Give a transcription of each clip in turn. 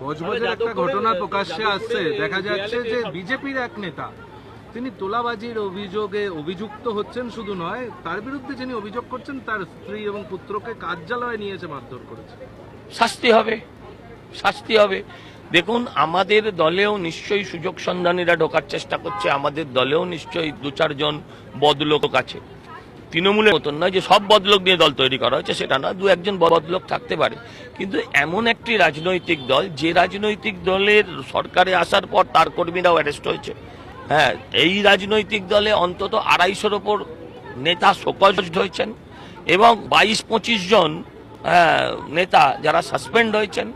বজবজের একটা ঘটনা প্রকাশ্যে আসছে, দেখা যাচ্ছে যে বিজেপির এক নেতা তিনি তোলাবাজির অভিযোগে অভিযুক্ত হচ্ছেন, শুধু নয় তার বিরুদ্ধে যিনি অভিযোগ করছেন তার স্ত্রী এবং পুত্রকে কার্যালয়ে নিয়েছে, মারধর করেছে। শাস্তি হবে, শাস্তি হবে। দেখুন, আমাদের দলেও নিশ্চয়ই সুযোগ সন্ধানীরা ঢোকার চেষ্টা করছে, আমাদের দলেও নিশ্চয়ই 2-4 বদলোক আছে। তৃণমূলের মতন নয় যে সব বদলোক নিয়ে দল তৈরি করা হয়েছে, সেটা না, 2-1 বদলোক থাকতে পারে। কিন্তু এমন একটি রাজনৈতিক দল, যে রাজনৈতিক দলের সরকারে আসার পর তার কর্মীরাও অ্যারেস্ট হয়েছে। হ্যাঁ, এই রাজনৈতিক দলে অন্তত 250-এর ওপর নেতা শোকজড হয়েছেন এবং 22-25 জন নেতা যারা সাসপেন্ড হয়েছেন।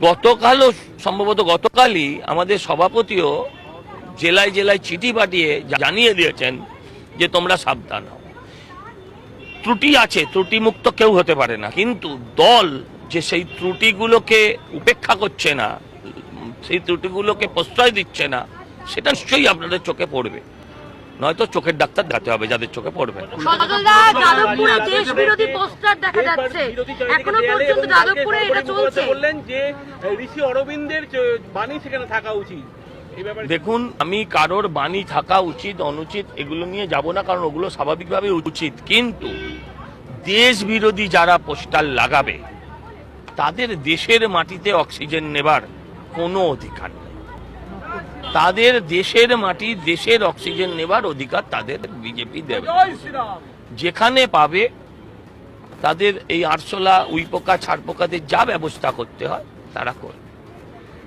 গতকালও সম্ভবত গতকালই আমাদের সভাপতিও জেলায় জেলায় চিঠি পাঠিয়ে জানিয়ে দিয়েছেন যে তোমরা সাবধান হও। ত্রুটি আছে, ত্রুটিমুক্ত কেউ হতে পারে না, কিন্তু দল যে সেই ত্রুটিগুলোকে উপেক্ষা করছে না, সেই ত্রুটিগুলোকে প্রশ্রয় দিচ্ছে না, সেটা নিশ্চয়ই আপনাদের চোখে পড়বে। নয়তো চোখের ডাক্তার দেখাতে হবে যাদের চোখে পড়বে। দেখুন, আমি কারোর বাণী থাকা উচিত অনুচিত এগুলো নিয়ে যাব না, কারণ ওগুলো স্বাভাবিকভাবে উচিত। কিন্তু দেশ বিরোধী যারা পোস্টার লাগাবে তাদের দেশের মাটিতে অক্সিজেন নেবার কোনো অধিকার নেই। তাদের দেশের মাটি, দেশের অক্সিজেন নেবার অধিকার তাদের বিজেপি দেবে। যেখানে পাবে তাদের এই আরশোলা, উইপোকা, ছাড়পোকাদের যা ব্যবস্থা করতে হয় তারা করবে।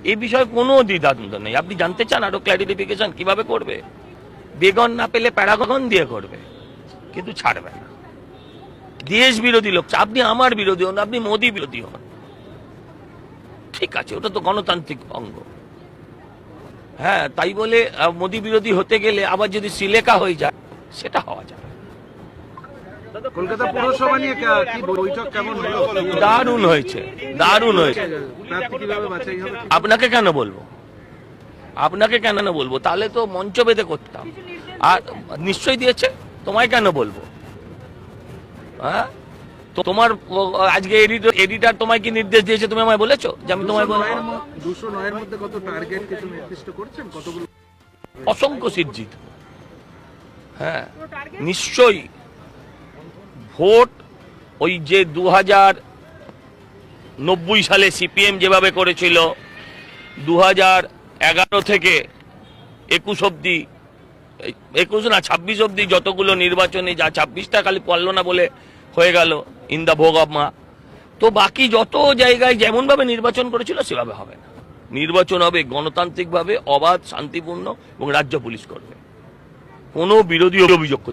এই বিষয়ে কোনো দ্বিধাদ্বন্দ্ব নেই। আপনি জানতে চান আরো ক্ল্যারিফিকেশন কিভাবে করবে? বেগন না পেলে প্যারাগন দিয়ে করবে, কিন্তু ছাড়বে না। দেশ বিরোধী লোক, আপনি আমার বিরোধী হন, আপনি মোদী বিরোধী হন, ঠিক আছে, ওটা তো গণতান্ত্রিক অঙ্গ। হ্যাঁ, তাই বলে মোদী বিরোধী হতে গেলে আবার যদি সিলেকা হয়ে যায়, সেটা হওয়া যাবে। কলকাতা পুরসভা নিয়ে কি বৈঠক কেমন হলো? দারুণ হয়েছে, দারুণ হয়েছে। আপনাকে কেন বলবো, আপনাকে কেন বলবো? তাহলে তো মঞ্চ বেঁধে করতাম। আর নিশ্চয়ই দিয়েছে, তোমায় কেন বলবো? হ্যাঁ, তো তোমার আজকে এডিটর তোমায় কি নির্দেশ দিয়েছে? তুমি আমায় বলেছো যে আমি তোমায় বলবো? 209 এর মধ্যে কত টার্গেট কিছু নির্দিষ্ট করছেন? কতগুলো? অসংখ্য সিট জিত। হ্যাঁ, নিশ্চয়ই। ভোট ওই যে 2090 সালে সিপিএম যেভাবে করেছিল, 2011 থেকে 21 অব্দি, 21 না 26 অব্দি যতগুলো নির্বাচনে, যা 26টা খালি পারল না বলে হয়ে গেল ইন দা ভোগ অফ মা, তো বাকি যত জায়গায় যেমন ভাবে নির্বাচন করেছিল সেভাবে হবে না। নির্বাচন হবে গণতান্ত্রিকভাবে, অবাধ, শান্তিপূর্ণ, এবং রাজ্য পুলিশ করবে। কোনো বিরোধী অভিযোগ